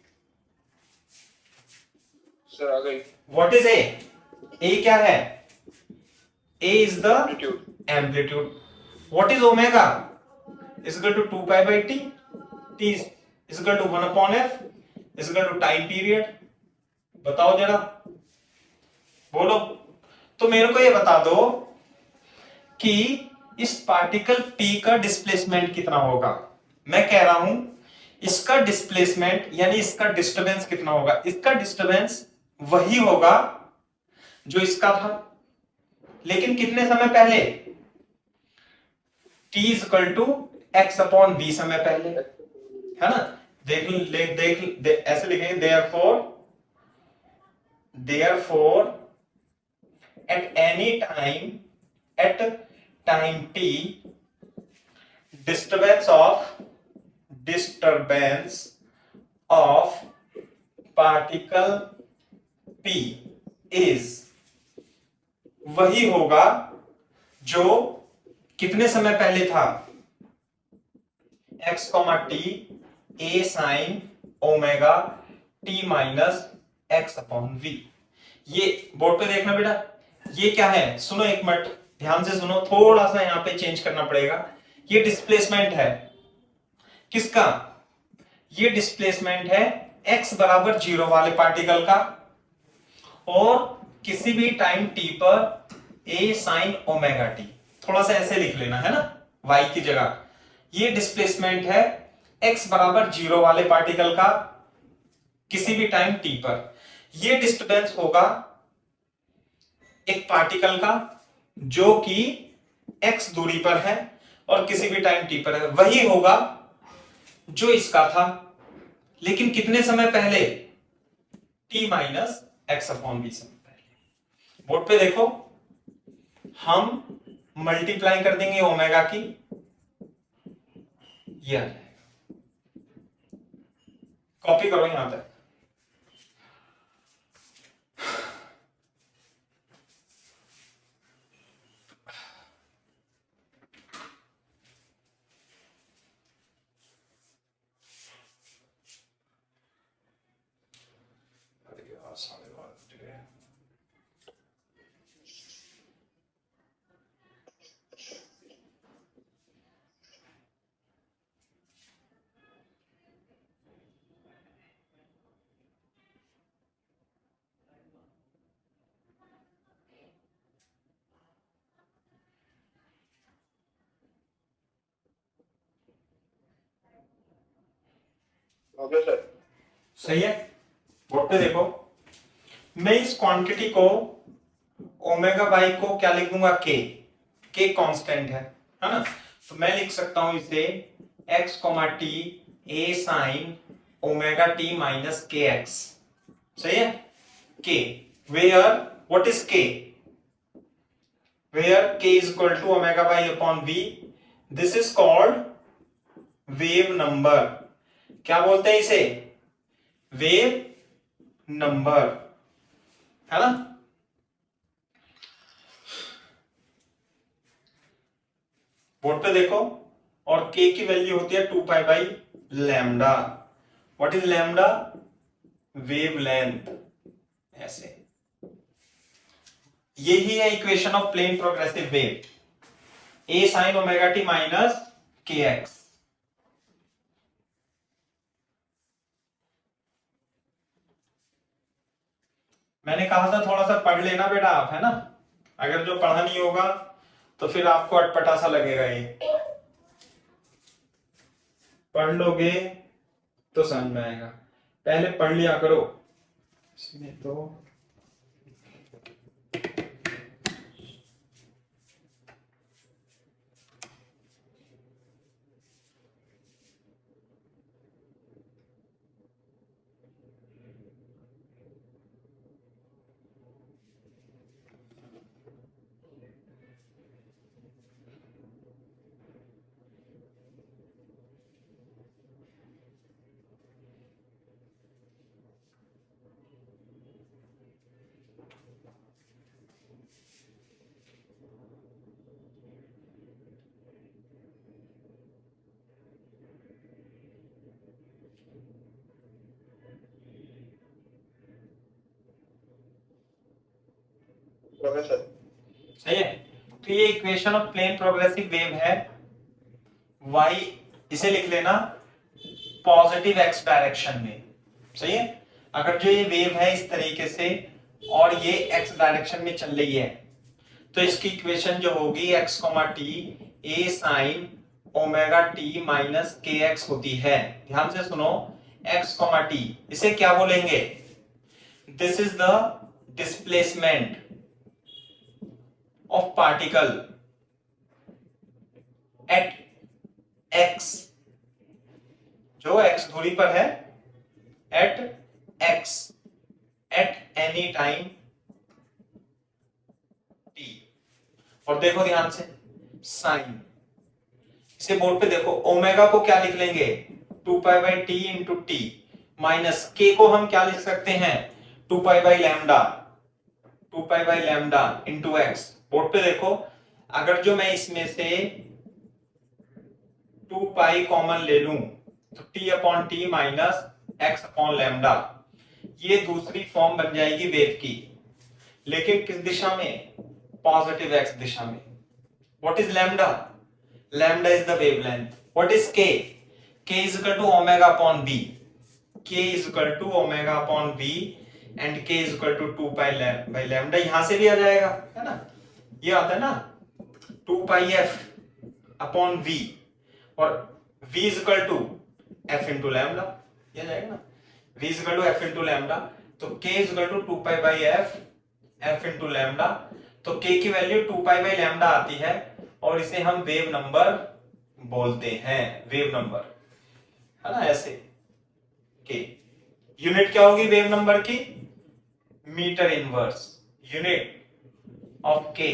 सर आ गई। व्हाट इज a, a क्या है, a is the amplitude, what is omega, is equal to 2 pi by t, t is equal to 1 upon f is equal to time period. बताओ जरा, बोलो। तो मेरे को ये बता दो कि इस पार्टिकल p का डिस्प्लेसमेंट कितना होगा। मैं कह रहा हूं इसका डिस्प्लेसमेंट यानी इसका डिस्टर्बेंस कितना होगा, इसका डिस्टर्बेंस वही होगा जो इसका था, लेकिन कितने समय पहले, t is equal to x upon v समय पहले, है ना। ऐसे लिखेंगे, therefore at any time at time t disturbance of particle p is वही होगा जो कितने समय पहले था, x, t a sine omega t minus x upon v। ये बोर्ड पे देखना बेटा, ये क्या है, सुनो एक मिनट ध्यान से सुनो, थोड़ा सा यहां पे चेंज करना पड़ेगा। ये डिस्प्लेसमेंट है किसका, ये डिस्प्लेसमेंट है x बराबर 0 वाले पार्टिकल का, और किसी भी टाइम t पर a साइन ओमेगा t, थोड़ा सा ऐसे लिख लेना है ना y की जगह। ये डिस्प्लेसमेंट है x बराबर 0 वाले पार्टिकल का किसी भी टाइम t पर। ये डिस्टर्बेंस होगा एक पार्टिकल का जो कि x दूरी पर है और किसी भी टाइम t पर है, वही होगा जो इसका था, लेकिन कितने समय पहले, t minus x upon b से पहले बोर्ड पे देखो, हम मल्टीप्लाई कर देंगे ओमेगा की, ये आ जाएगा, कॉपी करो यहां तक। Okay sir. सही है, बोर्ड पे देखो, मैं इस क्वांटिटी को ओमेगा बाई को क्या लिख दूंगा, के कांस्टेंट है ना, तो मैं लिख सकता हूं इसे x t a sine omega t minus k x. सही है, k where what is k, where k is equal to omega by upon v, this is called wave number. क्या बोलते हैं इसे, वेव नंबर, है ना। बोर्ड पे देखो, और k की वैल्यू होती है 2 पाई बाई लैम्डा। What is lambda, wavelength, ऐसे। यही है equation of plane progressive wave, a sine omega t minus k x. मैंने कहा था थोड़ा सा पढ़ लेना बेटा आप, है ना, अगर जो पढ़ा नहीं होगा तो फिर आपको अटपटा सा लगेगा, ये पढ़ लोगे तो समझ में आएगा, पहले पढ़ लिया करो। इसमें तो ओके सर। सही है, तो ये equation of plane progressive wave है, y इसे लिख लेना पॉजिटिव x डायरेक्शन में। सही है, अगर जो ये वेव है इस तरीके से और ये x डायरेक्शन में चल रही है, तो इसकी इक्वेशन जो होगी x t a sine omega t minus k x होती है। ध्यान से सुनो, x टी, इसे क्या बोलेंगे, this is the displacement of particle at x, जो x दूरी पर है, at x at any time t। और देखो ध्यान से साइन, इसे बोर्ड पे देखो, ओमेगा को क्या लिख लेंगे, 2 pi by T into T, minus के को हम क्या लिख सकते हैं, 2 pi by lambda, 2 pi by lambda into x. Board पे देखो, अगर जो मैं इसमें से 2 पाई कॉमन ले लूं तो t upon T minus x upon lambda, ये दूसरी फॉर्म बन जाएगी वेव की, लेकिन किस दिशा में, पॉजिटिव एक्स दिशा में। What is lambda, lambda is the wavelength. What is k, k is equal to omega upon b, k is equal to omega upon b and k is equal to 2 pi by lambda, यहां से भी आ जाएगा, है ना, ये आता है ना 2 पाई एफ अपॉन v, और v is equal to f into lambda, ये जाएगा ना, v is equal to f into lambda, तो k is equal to 2 pi by f into lambda, तो k की वैल्यू 2 पाई बाई लैम्डा आती है, और इसे हम वेव नंबर बोलते हैं, वेव नंबर, है ना, ऐसे k। यूनिट क्या होगी वेव नंबर की, मीटर इनवर्स, यूनिट ऑफ के,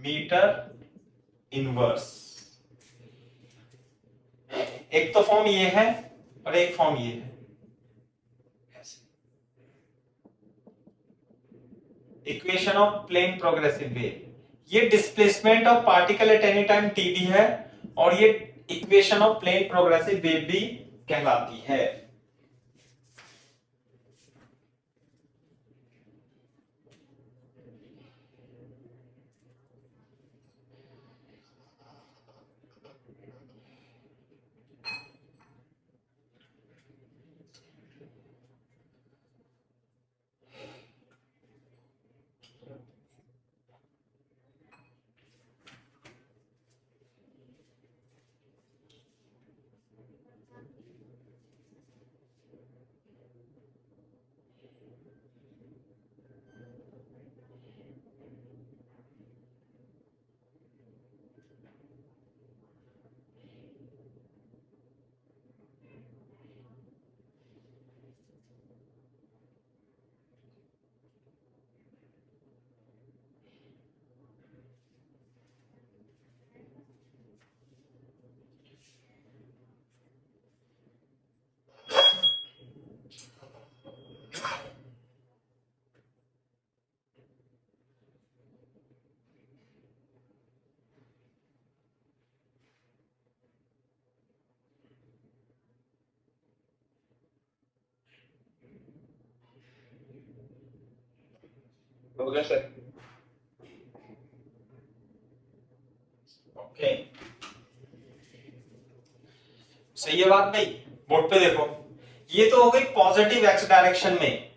मीटर इनवर्स। एक तो फॉर्म ये है और एक फॉर्म ये है, equation of plane progressive wave. ये displacement of particle at any time t भी है और ये equation of plane progressive wave भी कहलाती है। हो गया सर। ओके, सही है बात भाई। बोर्ड पे देखो, ये तो हो गई पॉजिटिव एक्स डायरेक्शन में,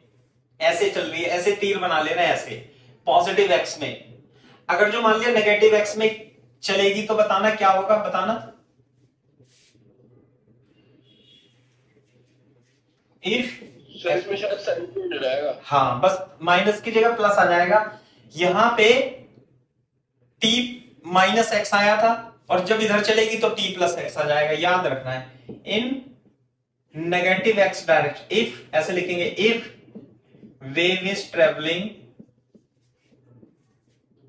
ऐसे चल रही है, ऐसे तीर बना लेना ऐसे पॉजिटिव एक्स में। अगर जो मान लिया नेगेटिव एक्स में चलेगी तो बताना क्या होगा, बताना। इफ सर इसमें शायद साइन चेंज हो जाएगा। हाँ, बस माइनस की जगह प्लस आ जाएगा। यहां पे t माइनस एक्स आया था और जब इधर चलेगी तो t प्लस एक्स आ जाएगा, याद रखना है। In negative x direction, if ऐसे लिखेंगे, if wave is travelling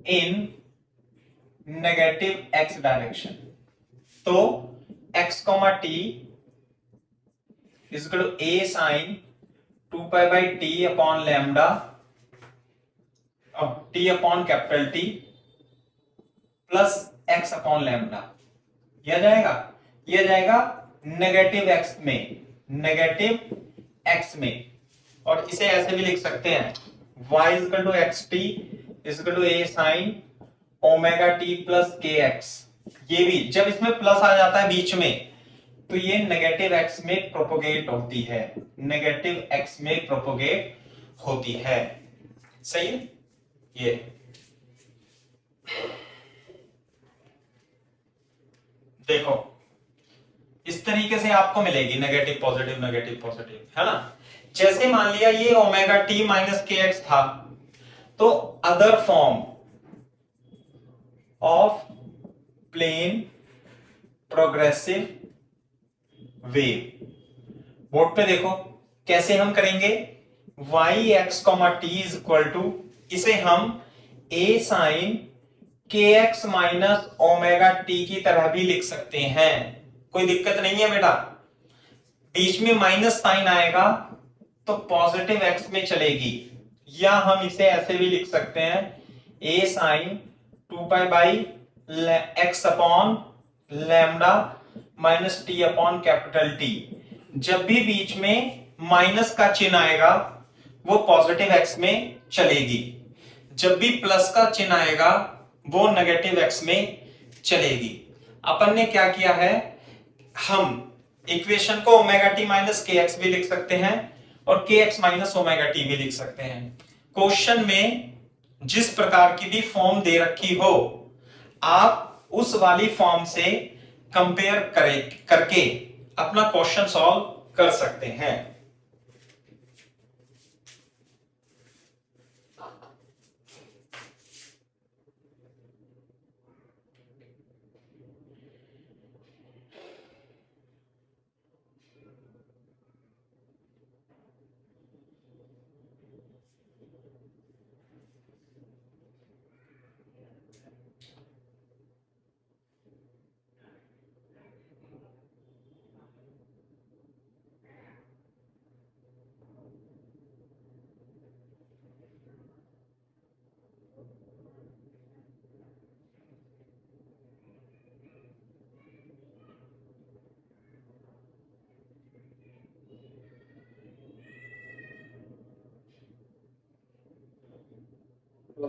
in negative x direction, तो x, t is equal to a sine 2π/t upon lambda, t upon capital T plus x upon lambda. यह जाएगा, यह जाएगा negative x में, negative x में। और इसे ऐसे भी लिख सकते हैं, y is equal to x t is equal to a sine omega t plus के एक्स। ये भी जब इसमें प्लस आ जाता है बीच में तो ये नेगेटिव एक्स में प्रोपोगेट होती है, नेगेटिव एक्स में प्रोपोगेट होती है। सही है। ये देखो, इस तरीके से आपको मिलेगी नेगेटिव पॉजिटिव नेगेटिव पॉजिटिव, है ना। जैसे मान लिया ये omega t minus k x था, तो other form of plane progressive wave, board पे देखो कैसे हम करेंगे। y x t is equal to, इसे हम a sine k x minus omega t की तरह भी लिख सकते हैं, कोई दिक्कत नहीं है बेटा। बीच में माइनस साइन आएगा तो पॉजिटिव एक्स में चलेगी, या हम इसे ऐसे भी लिख सकते हैं, a sine 2π/x upon lambda minus t upon capital T. जब भी बीच में माइनस का चिन्ह आएगा वो पॉजिटिव एक्स में चलेगी, जब भी प्लस का चिन्ह आएगा वो नेगेटिव एक्स में चलेगी। अपन ने क्या किया है, हम इक्वेशन को omega t minus k x भी लिख सकते हैं और के एक्स माइनस ओमेगा टी भी लिख सकते हैं। क्वेश्चन में जिस प्रकार की भी फॉर्म दे रखी हो, आप उस वाली फॉर्म से कंपेयर करके अपना क्वेश्चन सॉल्व कर सकते हैं।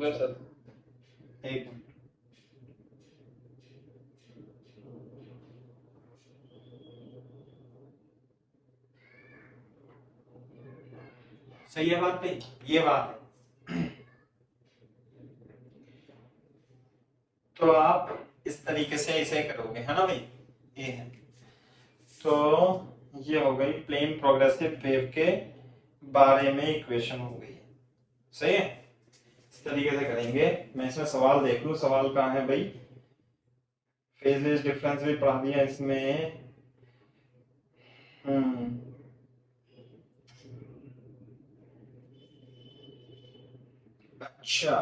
गया सर। एक मिनट, सही है बात भाई, ये बात है। तो आप इस तरीके से इसे करोगे, है ना भाई, ये है। तो ये हो गई प्लेन प्रोग्रेसिव वेव के बारे में इक्वेशन हो गई, सही है। इस तरीके से करेंगे। मैं इसमें सवाल देख लूं, सवाल कहाँ है भाई। फेजेस डिफरेंस भी पढ़ा दिया इसमें। अच्छा,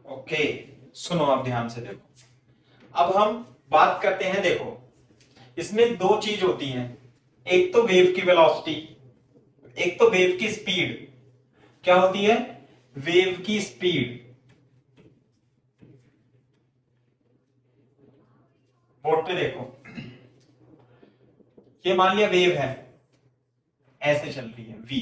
ओके, सुनो आप ध्यान से देखो। अब हम बात करते हैं, देखो इसमें दो चीज होती हैं, एक तो वेव की वेलोसिटी, एक तो वेव की स्पीड। क्या होती है? वेव की स्पीड। बोर्ड पे देखो, ये मान लिया वेव है, ऐसे चल रही है v।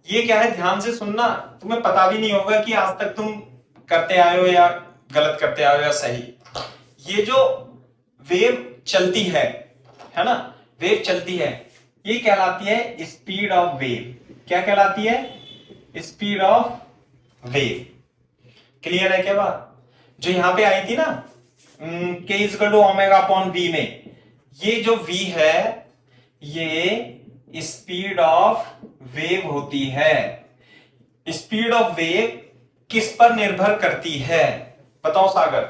ये क्या है, ध्यान से सुनना, तुम्हें पता भी नहीं होगा कि आज तक तुम करते आए हो या गलत करते आए हो या सही। ये जो वेव चलती है ना, वेव चलती है, ये कहलाती है स्पीड ऑफ वेव। क्या कहलाती है? Speed of wave. क्लियर है क्या बात? जो यहां पे आई थी ना, k is equal to omega upon v में, ये जो v है ये स्पीड ऑफ वेव होती है। स्पीड ऑफ वेव किस पर निर्भर करती है? बताओ सागर,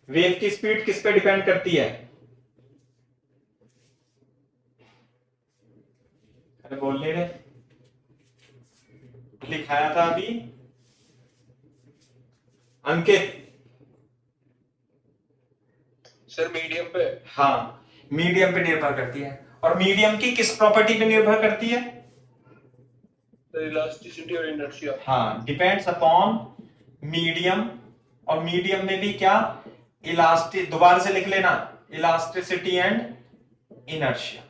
वेव की स्पीड किस पे डिपेंड करती है? अरे बोल नहीं रहे, लिखाया था अभी अंकित। सर मीडियम पे। हाँ, मीडियम पे निर्भर करती है। और मीडियम की किस प्रॉपर्टी पे निर्भर करती है? इलास्टिसिटी और इनर्शिया। हाँ, डिपेंड्स अपॉन मीडियम। और मीडियम में भी क्या? इलास्टिक, दोबारा से लिख लेना, इलास्टिसिटी एंड इनर्शिया,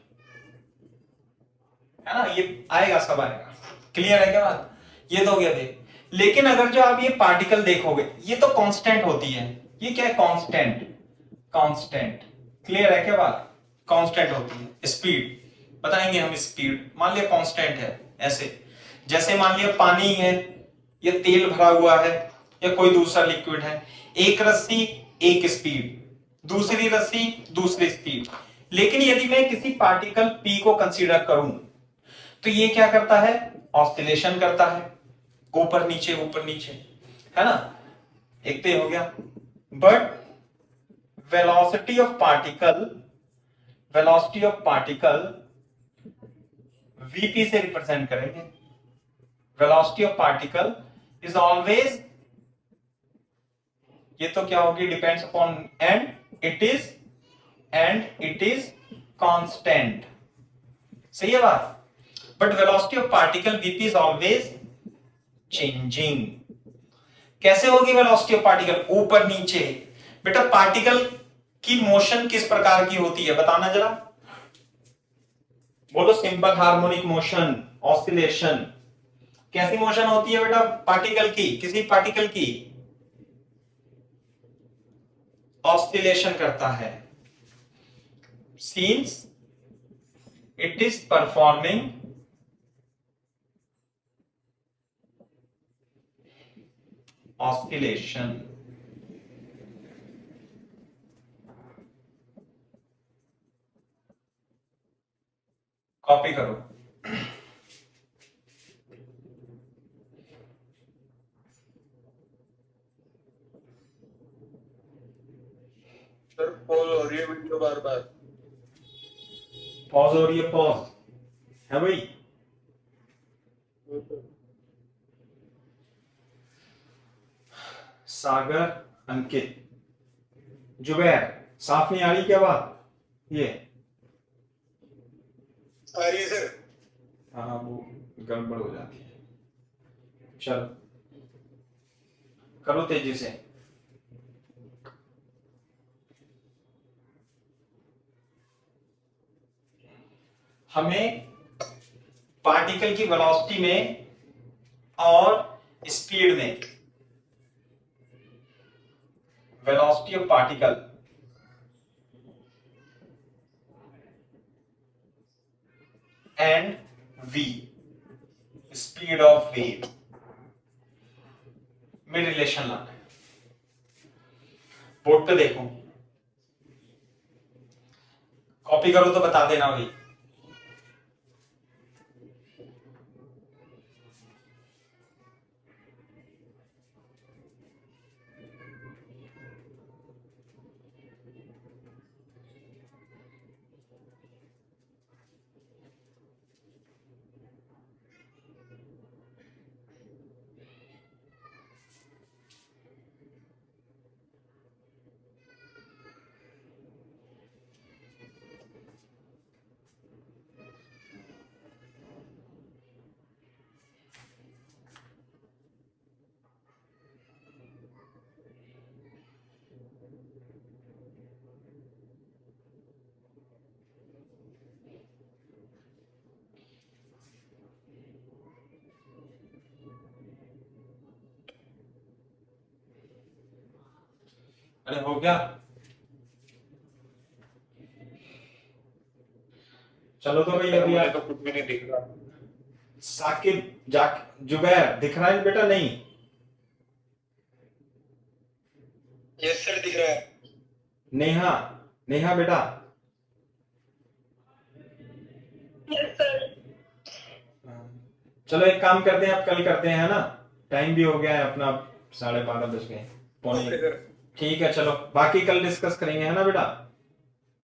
है ना, ये आएगा, सब आएगा। क्लियर है क्या बात? ये तो हो गया देख। लेकिन अगर जो आप ये पार्टिकल देखोगे, ये तो कांस्टेंट होती है। ये क्या है? Constant, constant. क्लियर है क्या बात? कांस्टेंट होती है। स्पीड बताएंगे हम, स्पीड मान लिया कांस्टेंट है, ऐसे जैसे मान लिया पानी है, या तेल भरा हुआ है, या कोई दूसरा लिक्विड है, एक रस्सी एक स्पीड, दूसरी रस्सी दूसरी स्पीड। लेकिन यदि मैं किसी पार्टिकल P को कंसीडर करूं, तो ये क्या करता है? ऑस्सिलेशन करता है, ऊपर नीचे ऊपर नीचे, है ना, एक तो हो गया। But velocity of particle, velocity of particle VP से रिप्रेजेंट करेंगे। Velocity of particle is always, ये तो क्या होगी, depends upon and it is constant. सही है बात? But velocity of particle VP is always changing. कैसे होगी वेलोसिटी ऑफ पार्टिकल? ऊपर नीचे। बेटा पार्टिकल की मोशन किस प्रकार की होती है, बताना जरा, बोलो। Simple harmonic motion, oscillation. कैसी मोशन होती है बेटा पार्टिकल की, किसी पार्टिकल की? ऑस्सिलेशन करता है, since it is performing oscillation। Copy करो। सर पॉज हो रही है वीडियो बार बार। पॉज हो रही है, पॉज है भाई। सागर, अंकित, जुबैर, साफ नहीं आ रही क्या बात? ये आ रही है सर। हाँ, वो गड़बड़ हो जाती है। चलो करो तेजी से। हमें पार्टिकल की वेलोसिटी में और स्पीड में, velocity of particle and v, speed of wave में रिलेशन लाना है। बोर्ड पे देखो, कॉपी करो तो बता देना भाई। अरे हो गया, चलो तो भाई अभी मुझे तो कुछ भी नहीं दिख रहा। साकिब जुबैर दिख रहा है बेटा? नहीं, यस सर दिख रहा है। नेहा, नेहा बेटा, यस सर। चलो एक काम करते हैं, अब कल करते हैं, है ना? टाइम भी हो गया है अपना, 12:30 बज गए, पौने। Okay sir. ठीक है, चलो बाकी कल डिस्कस करेंगे, है ना बेटा?